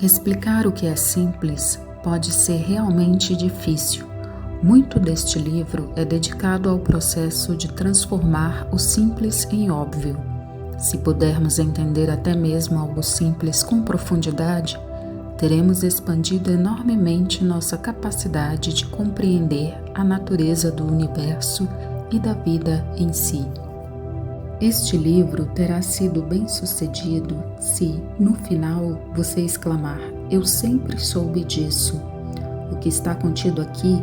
Explicar o que é simples pode ser realmente difícil. Muito deste livro é dedicado ao processo de transformar o simples em óbvio. Se pudermos entender até mesmo algo simples com profundidade, teremos expandido enormemente nossa capacidade de compreender a natureza do universo e da vida em si. Este livro terá sido bem-sucedido se, no final, você exclamar: "Eu sempre soube disso". O que está contido aqui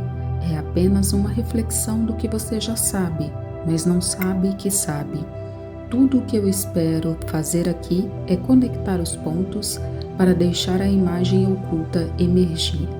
é apenas uma reflexão do que você já sabe, mas não sabe que sabe. Tudo o que eu espero fazer aqui é conectar os pontos para deixar a imagem oculta emergir.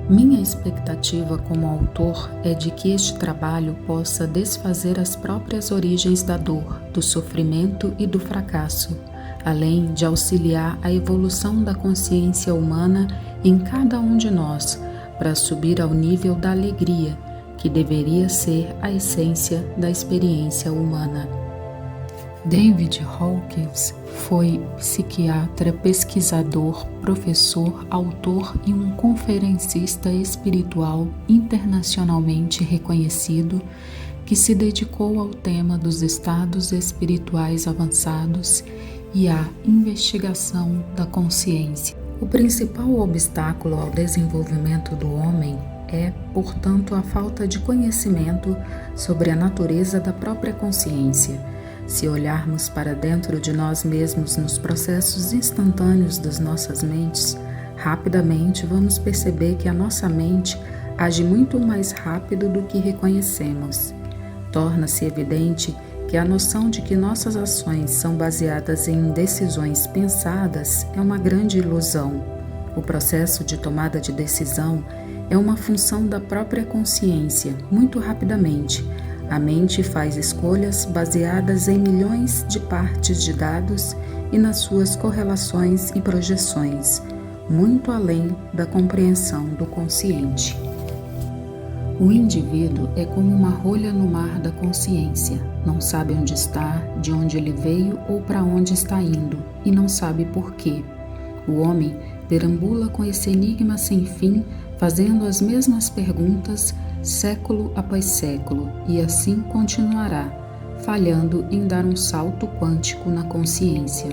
Minha expectativa como autor é de que este trabalho possa desfazer as próprias origens da dor, do sofrimento e do fracasso, além de auxiliar a evolução da consciência humana em cada um de nós, para subir ao nível da alegria, que deveria ser a essência da experiência humana. David Hawkins foi psiquiatra, pesquisador, professor, autor e um conferencista espiritual internacionalmente reconhecido que se dedicou ao tema dos estados espirituais avançados e à investigação da consciência. O principal obstáculo ao desenvolvimento do homem é, portanto, a falta de conhecimento sobre a natureza da própria consciência. Se olharmos para dentro de nós mesmos nos processos instantâneos das nossas mentes, rapidamente vamos perceber que a nossa mente age muito mais rápido do que reconhecemos. Torna-se evidente que a noção de que nossas ações são baseadas em decisões pensadas é uma grande ilusão. O processo de tomada de decisão é uma função da própria consciência, muito rapidamente. A mente faz escolhas baseadas em milhões de partes de dados e nas suas correlações e projeções, muito além da compreensão do consciente. O indivíduo é como uma rolha no mar da consciência. Não sabe onde está, de onde ele veio ou para onde está indo, e não sabe por quê. O homem perambula com esse enigma sem fim, fazendo as mesmas perguntas século após século, e assim continuará, falhando em dar um salto quântico na consciência.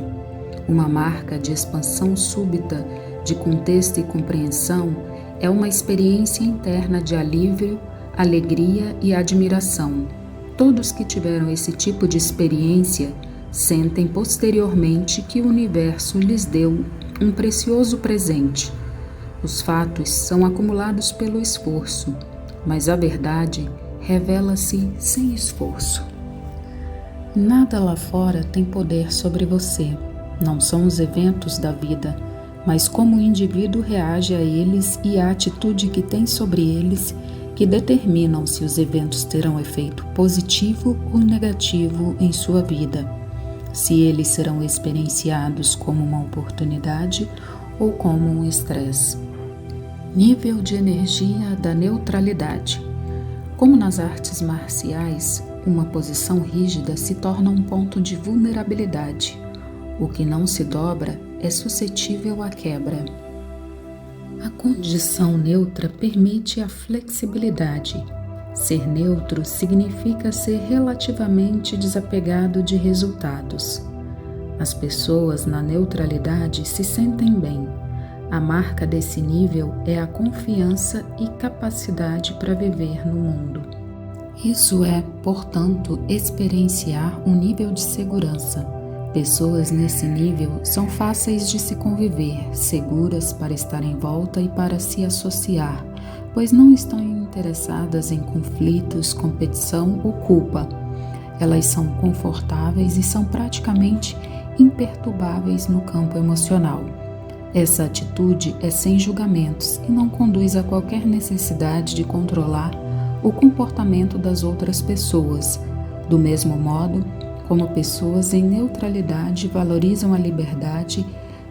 Uma marca de expansão súbita de contexto e compreensão é uma experiência interna de alívio, alegria e admiração. Todos que tiveram esse tipo de experiência sentem posteriormente que o universo lhes deu um precioso presente. Os fatos são acumulados pelo esforço, mas a verdade revela-se sem esforço. Nada lá fora tem poder sobre você. Não são os eventos da vida, mas como o indivíduo reage a eles e a atitude que tem sobre eles que determinam se os eventos terão efeito positivo ou negativo em sua vida, se eles serão experienciados como uma oportunidade ou como um estresse. Nível de energia da neutralidade. Como nas artes marciais, uma posição rígida se torna um ponto de vulnerabilidade. O que não se dobra é suscetível à quebra. A condição neutra permite a flexibilidade. Ser neutro significa ser relativamente desapegado de resultados. As pessoas na neutralidade se sentem bem. A marca desse nível é a confiança e capacidade para viver no mundo. Isso é, portanto, experienciar um nível de segurança. Pessoas nesse nível são fáceis de se conviver, seguras para estar em volta e para se associar, pois não estão interessadas em conflitos, competição ou culpa. Elas são confortáveis e são praticamente imperturbáveis no campo emocional. Essa atitude é sem julgamentos e não conduz a qualquer necessidade de controlar o comportamento das outras pessoas. Do mesmo modo, como pessoas em neutralidade valorizam a liberdade,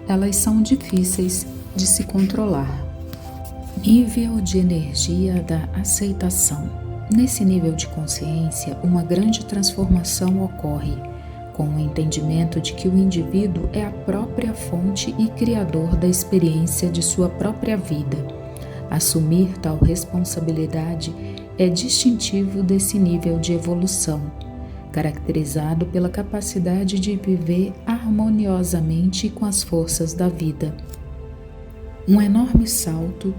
elas são difíceis de se controlar. Nível de energia da aceitação. Nesse nível de consciência, uma grande transformação ocorre. com o entendimento de que o indivíduo é a própria fonte e criador da experiência de sua própria vida. Assumir tal responsabilidade é distintivo desse nível de evolução, caracterizado pela capacidade de viver harmoniosamente com as forças da vida. Um enorme salto,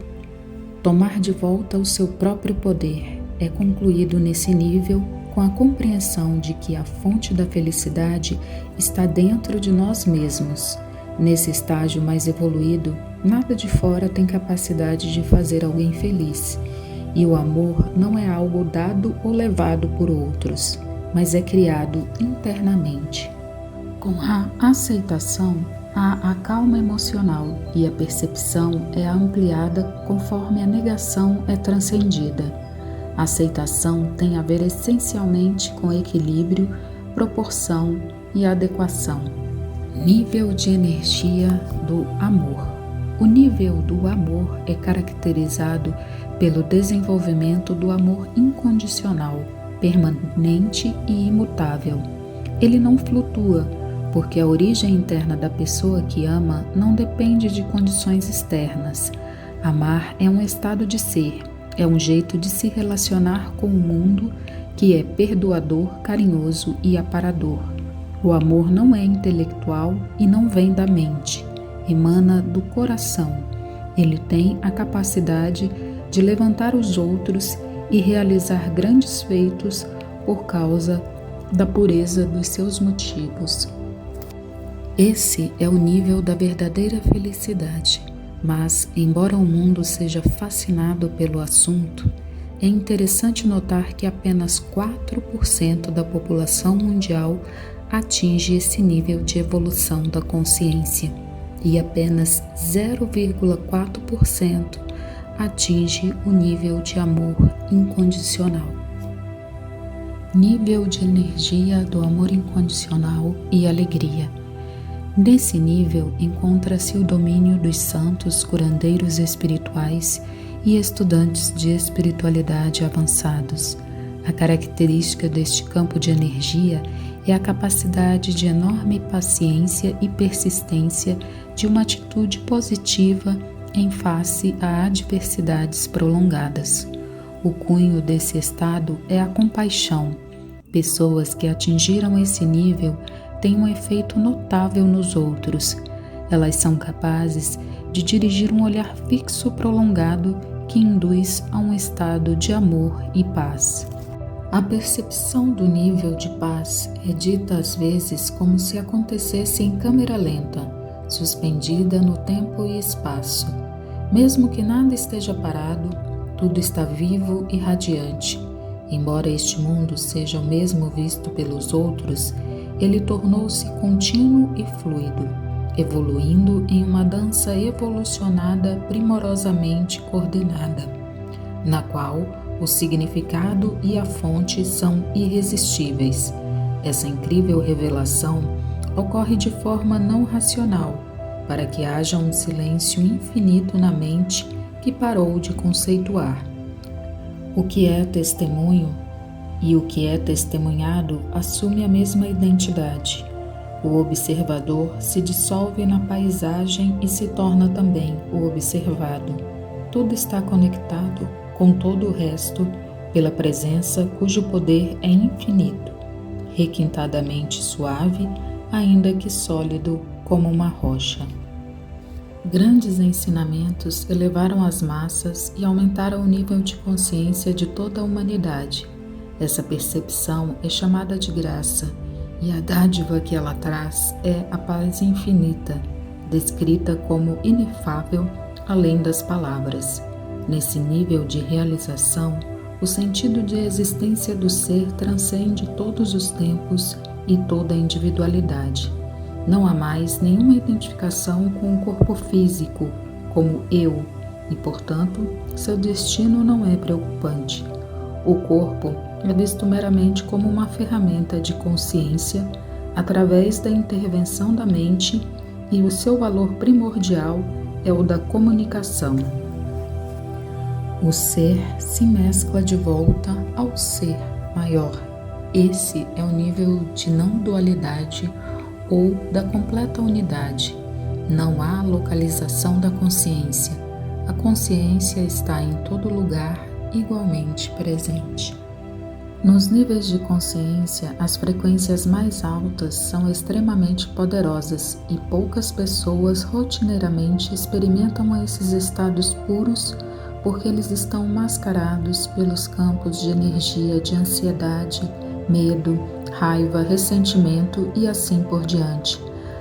tomar de volta o seu próprio poder, é concluído nesse nível com a compreensão de que a fonte da felicidade está dentro de nós mesmos. Nesse estágio mais evoluído, nada de fora tem capacidade de fazer alguém feliz, e o amor não é algo dado ou levado por outros, mas é criado internamente. Com a aceitação, há a calma emocional e a percepção é ampliada conforme a negação é transcendida. A aceitação tem a ver essencialmente com equilíbrio, proporção e adequação. Nível de energia do amor. O nível do amor é caracterizado pelo desenvolvimento do amor incondicional, permanente e imutável. Ele não flutua, porque a origem interna da pessoa que ama não depende de condições externas. Amar é um estado de ser, é um jeito de se relacionar com o mundo que é perdoador, carinhoso e aparador. O amor não é intelectual e não vem da mente, emana do coração. Ele tem a capacidade de levantar os outros e realizar grandes feitos por causa da pureza dos seus motivos. Esse é o nível da verdadeira felicidade, mas, embora o mundo seja fascinado pelo assunto, é interessante notar que apenas 4% da população mundial atinge esse nível de evolução da consciência e apenas 0,4% atinge o nível de amor incondicional. Nível de energia do amor incondicional e alegria. Nesse nível encontra-se o domínio dos santos, curandeiros espirituais e estudantes de espiritualidade avançados. A característica deste campo de energia é a capacidade de enorme paciência e persistência de uma atitude positiva em face a adversidades prolongadas. O cunho desse estado é a compaixão. Pessoas que atingiram esse nível têm um efeito notável nos outros. Elas são capazes de dirigir um olhar fixo prolongado que induz a um estado de amor e paz. A percepção do nível de paz é dita às vezes como se acontecesse em câmera lenta, suspendida no tempo e espaço. Mesmo que nada esteja parado, tudo está vivo e radiante. Embora este mundo seja o mesmo visto pelos outros, ele tornou-se contínuo e fluido, evoluindo em uma dança evolucionada primorosamente coordenada, na qual o significado e a fonte são irresistíveis. Essa incrível revelação ocorre de forma não racional, para que haja um silêncio infinito na mente que parou de conceituar. O que é testemunho e o que é testemunhado assume a mesma identidade. O observador se dissolve na paisagem e se torna também o observado. Tudo está conectado com todo o resto pela presença cujo poder é infinito, requintadamente suave, ainda que sólido como uma rocha. Grandes ensinamentos elevaram as massas e aumentaram o nível de consciência de toda a humanidade. Essa percepção é chamada de graça, e a dádiva que ela traz é a paz infinita, descrita como inefável além das palavras. Nesse nível de realização, o sentido de existência do ser transcende todos os tempos e toda a individualidade. Não há mais nenhuma identificação com o corpo físico, como eu, e, portanto, seu destino não é preocupante. O corpo é visto meramente como uma ferramenta de consciência através da intervenção da mente, e o seu valor primordial é o da comunicação. O ser se mescla de volta ao ser maior. Esse é o nível de não dualidade ou da completa unidade. Não há localização da consciência. A consciência está em todo lugar, igualmente presente. Nos níveis de consciência, as frequências mais altas são extremamente poderosas e poucas pessoas rotineiramente experimentam esses estados puros porque eles estão mascarados pelos campos de energia de ansiedade, medo, raiva, ressentimento e assim por diante.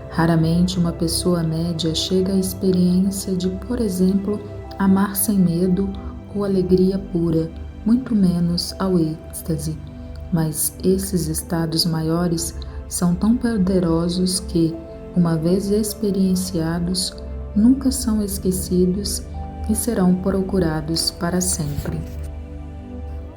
Raramente uma pessoa média chega à experiência de, por exemplo, amar sem medo ou alegria pura, muito menos ao êxtase. Mas esses estados maiores são tão poderosos que, uma vez experienciados, nunca são esquecidos e serão procurados para sempre.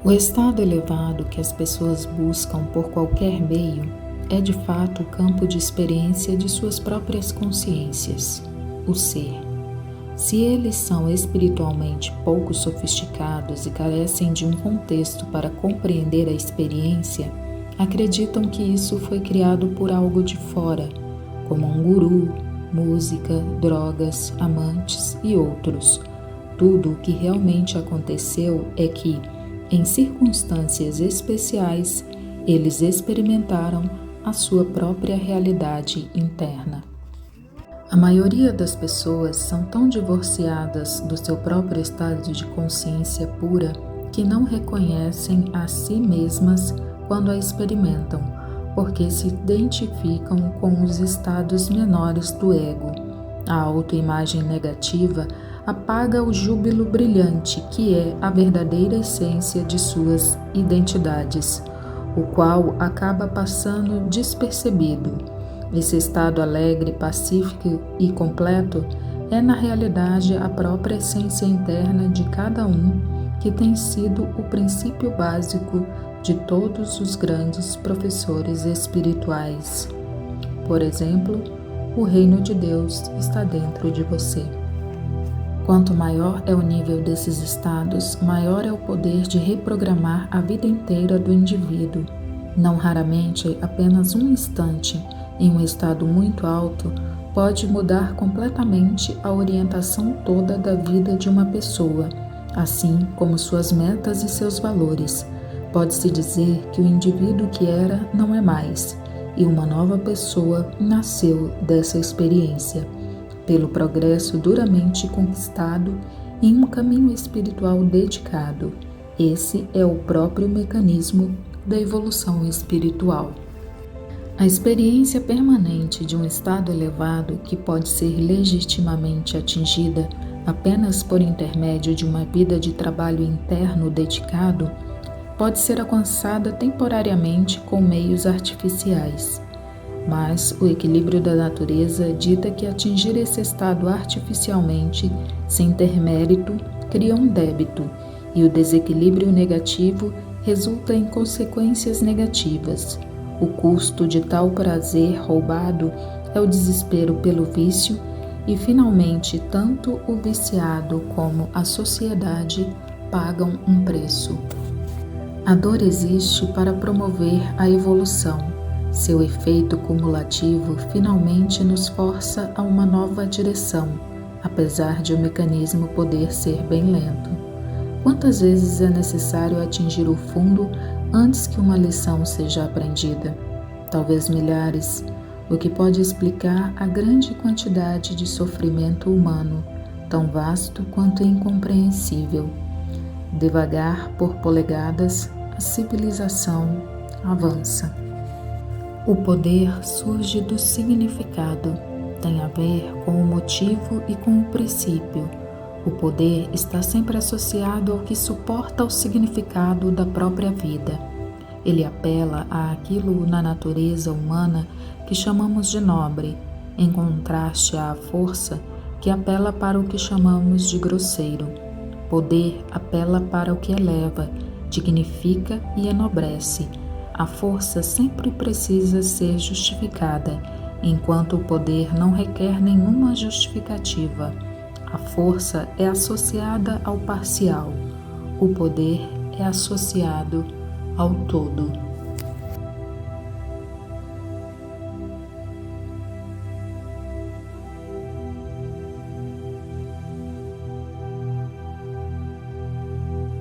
O estado elevado que as pessoas buscam por qualquer meio é de fato o campo de experiência de suas próprias consciências, o ser. Se eles são espiritualmente pouco sofisticados e carecem de um contexto para compreender a experiência, acreditam que isso foi criado por algo de fora, como um guru, música, drogas, amantes e outros. Tudo o que realmente aconteceu é que, em circunstâncias especiais, eles experimentaram a sua própria realidade interna. A maioria das pessoas são tão divorciadas do seu próprio estado de consciência pura que não reconhecem a si mesmas quando a experimentam, porque se identificam com os estados menores do ego. A autoimagem negativa apaga o júbilo brilhante que é a verdadeira essência de suas identidades, o qual acaba passando despercebido. Esse estado alegre, pacífico e completo é na realidade a própria essência interna de cada um, que tem sido o princípio básico de todos os grandes professores espirituais. Por exemplo, o reino de Deus está dentro de você. Quanto maior é o nível desses estados, maior é o poder de reprogramar a vida inteira do indivíduo. Não raramente, apenas um instante, em um estado muito alto, pode mudar completamente a orientação toda da vida de uma pessoa, assim como suas metas e seus valores. Pode-se dizer que o indivíduo que era não é mais, e uma nova pessoa nasceu dessa experiência, pelo progresso duramente conquistado em um caminho espiritual dedicado. Esse é o próprio mecanismo da evolução espiritual. A experiência permanente de um estado elevado, que pode ser legitimamente atingida apenas por intermédio de uma vida de trabalho interno dedicado, pode ser alcançada temporariamente com meios artificiais. Mas o equilíbrio da natureza dita que atingir esse estado artificialmente, sem ter mérito, cria um débito, e o desequilíbrio negativo resulta em consequências negativas. O custo de tal prazer roubado é o desespero pelo vício e, finalmente, tanto o viciado como a sociedade pagam um preço. A dor existe para promover a evolução. Seu efeito cumulativo finalmente nos força a uma nova direção, apesar de o mecanismo poder ser bem lento. Quantas vezes é necessário atingir o fundo antes que uma lição seja aprendida? Talvez milhares, o que pode explicar a grande quantidade de sofrimento humano, tão vasto quanto incompreensível. Devagar por polegadas, a civilização avança. O poder surge do significado, tem a ver com o motivo e com o princípio. O poder está sempre associado ao que suporta o significado da própria vida. Ele apela àquilo na natureza humana que chamamos de nobre, em contraste à força que apela para o que chamamos de grosseiro. Poder apela para o que eleva, dignifica e enobrece. A força sempre precisa ser justificada, enquanto o poder não requer nenhuma justificativa. A força é associada ao parcial, o poder é associado ao todo.